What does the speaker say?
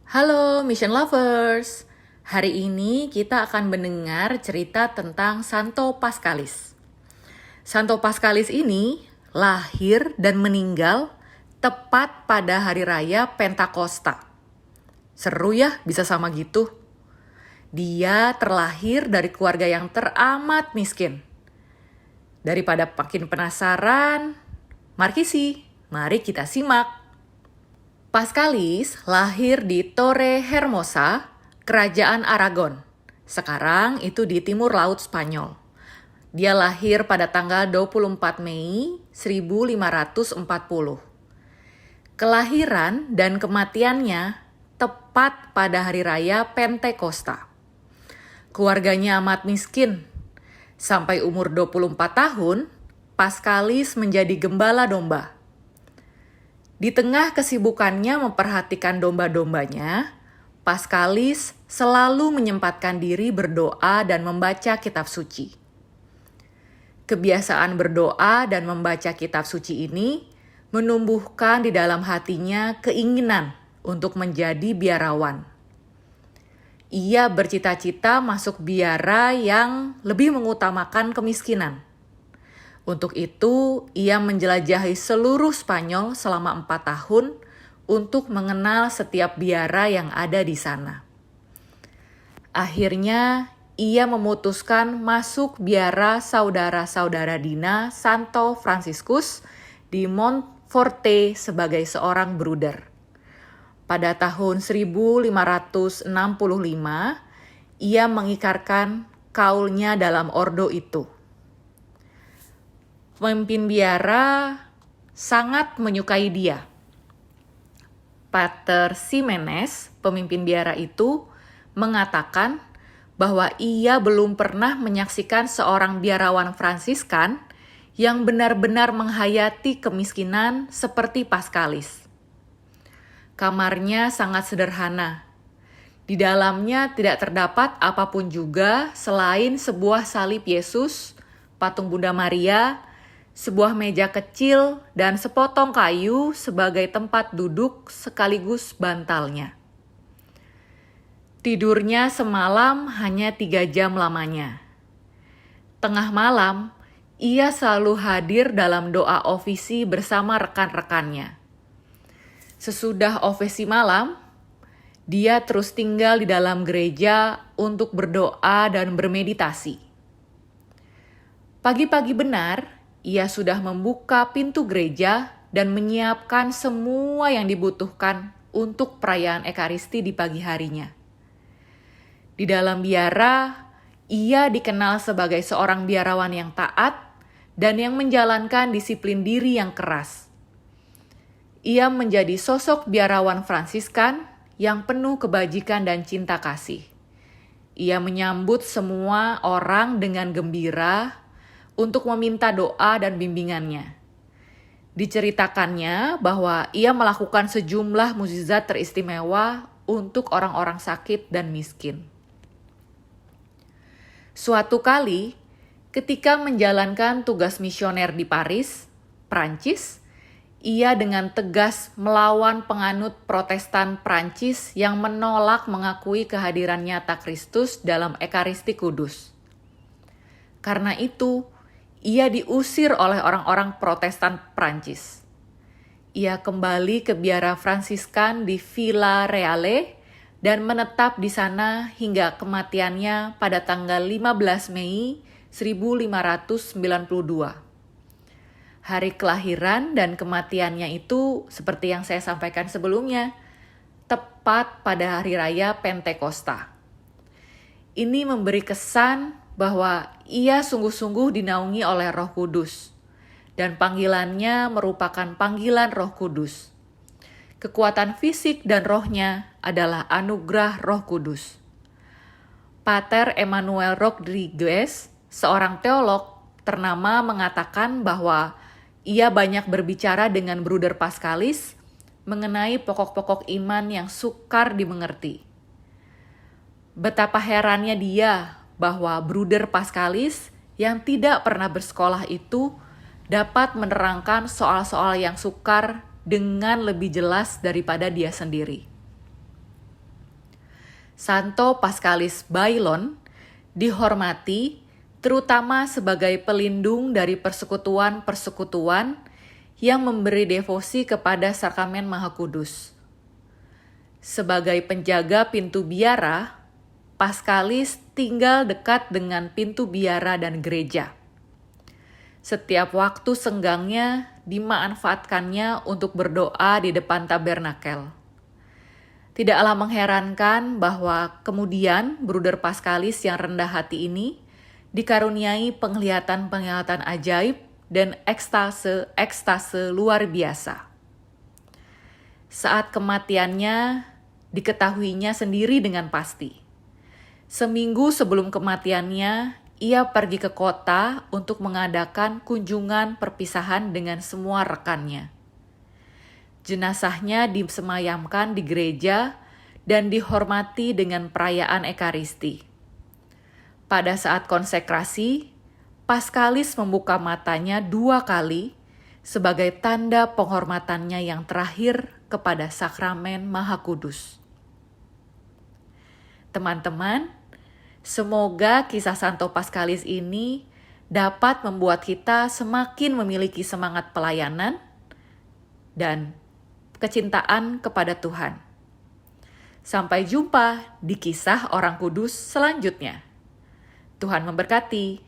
Halo Mission Lovers, hari ini kita akan mendengar cerita tentang Santo Paschalis. Santo Paschalis ini lahir dan meninggal tepat pada hari raya Pentakosta. Seru ya bisa sama gitu. Dia terlahir dari keluarga yang teramat miskin. Daripada makin penasaran, mari kita simak. Paschalis lahir di Torre Hermosa, Kerajaan Aragon. Sekarang itu di timur laut Spanyol. Dia lahir pada tanggal 24 Mei 1540. Kelahiran dan kematiannya tepat pada hari raya Pentakosta. Keluarganya amat miskin. Sampai umur 24 tahun, Paschalis menjadi gembala domba. Di tengah kesibukannya memperhatikan domba-dombanya, Paschalis selalu menyempatkan diri berdoa dan membaca kitab suci. Kebiasaan berdoa dan membaca kitab suci ini menumbuhkan di dalam hatinya keinginan untuk menjadi biarawan. Ia bercita-cita masuk biara yang lebih mengutamakan kemiskinan. Untuk itu, ia menjelajahi seluruh Spanyol selama 4 tahun untuk mengenal setiap biara yang ada di sana. Akhirnya, ia memutuskan masuk biara saudara-saudara Dina Santo Franciscus di Montforte sebagai seorang bruder. Pada tahun 1565, ia mengikarkan kaulnya dalam ordo itu. Pemimpin biara sangat menyukai dia. Pater Ximenes, pemimpin biara itu, mengatakan bahwa ia belum pernah menyaksikan seorang biarawan Fransiskan yang benar-benar menghayati kemiskinan seperti Paschalis. Kamarnya sangat sederhana. Di dalamnya tidak terdapat apapun juga selain sebuah salib Yesus, patung Bunda Maria, sebuah meja kecil, dan sepotong kayu sebagai tempat duduk sekaligus bantalnya. Tidurnya semalam hanya 3 jam lamanya. Tengah malam, ia selalu hadir dalam doa ofisi bersama rekan-rekannya. Sesudah ofisi malam, dia terus tinggal di dalam gereja untuk berdoa dan bermeditasi. Pagi-pagi benar, ia sudah membuka pintu gereja dan menyiapkan semua yang dibutuhkan untuk perayaan Ekaristi di pagi harinya. Di dalam biara, ia dikenal sebagai seorang biarawan yang taat dan yang menjalankan disiplin diri yang keras. Ia menjadi sosok biarawan Fransiskan yang penuh kebajikan dan cinta kasih. Ia menyambut semua orang dengan gembira untuk meminta doa dan bimbingannya. Diceritakannya bahwa ia melakukan sejumlah mukjizat teristimewa untuk orang-orang sakit dan miskin. Suatu kali, ketika menjalankan tugas misioner di Paris, Prancis, ia dengan tegas melawan penganut Protestan Prancis yang menolak mengakui kehadiran nyata Kristus dalam Ekaristi Kudus. Karena itu, ia diusir oleh orang-orang Protestan Prancis. Ia kembali ke biara Fransiskan di Villa Reale dan menetap di sana hingga kematiannya pada tanggal 15 Mei 1592. Hari kelahiran dan kematiannya itu seperti yang saya sampaikan sebelumnya, tepat pada hari raya Pentakosta. Ini memberi kesan bahwa ia sungguh-sungguh dinaungi oleh Roh Kudus, dan panggilannya merupakan panggilan Roh Kudus. Kekuatan fisik dan rohnya adalah anugerah Roh Kudus. Pater Emmanuel Rodriguez, seorang teolog ternama, mengatakan bahwa ia banyak berbicara dengan Bruder Paschalis mengenai pokok-pokok iman yang sukar dimengerti. Betapa herannya dia bahwa Bruder Paschalis yang tidak pernah bersekolah itu dapat menerangkan soal-soal yang sukar dengan lebih jelas daripada dia sendiri. Santo Paschalis Baillon dihormati terutama sebagai pelindung dari persekutuan-persekutuan yang memberi devosi kepada sakramen Maha Kudus. Sebagai penjaga pintu biara, Paschalis tinggal dekat dengan pintu biara dan gereja. Setiap waktu senggangnya dimanfaatkannya untuk berdoa di depan tabernakel. Tidaklah mengherankan bahwa kemudian Bruder Paschalis yang rendah hati ini dikaruniai penglihatan-penglihatan ajaib dan ekstase luar biasa. Saat kematiannya diketahuinya sendiri dengan pasti. Seminggu sebelum kematiannya, ia pergi ke kota untuk mengadakan kunjungan perpisahan dengan semua rekannya. Jenazahnya disemayamkan di gereja dan dihormati dengan perayaan Ekaristi. Pada saat konsekrasi, Paschalis membuka matanya 2 kali sebagai tanda penghormatannya yang terakhir kepada sakramen Maha Kudus. Teman-teman, semoga kisah Santo Paschalis ini dapat membuat kita semakin memiliki semangat pelayanan dan kecintaan kepada Tuhan. Sampai jumpa di kisah orang kudus selanjutnya. Tuhan memberkati.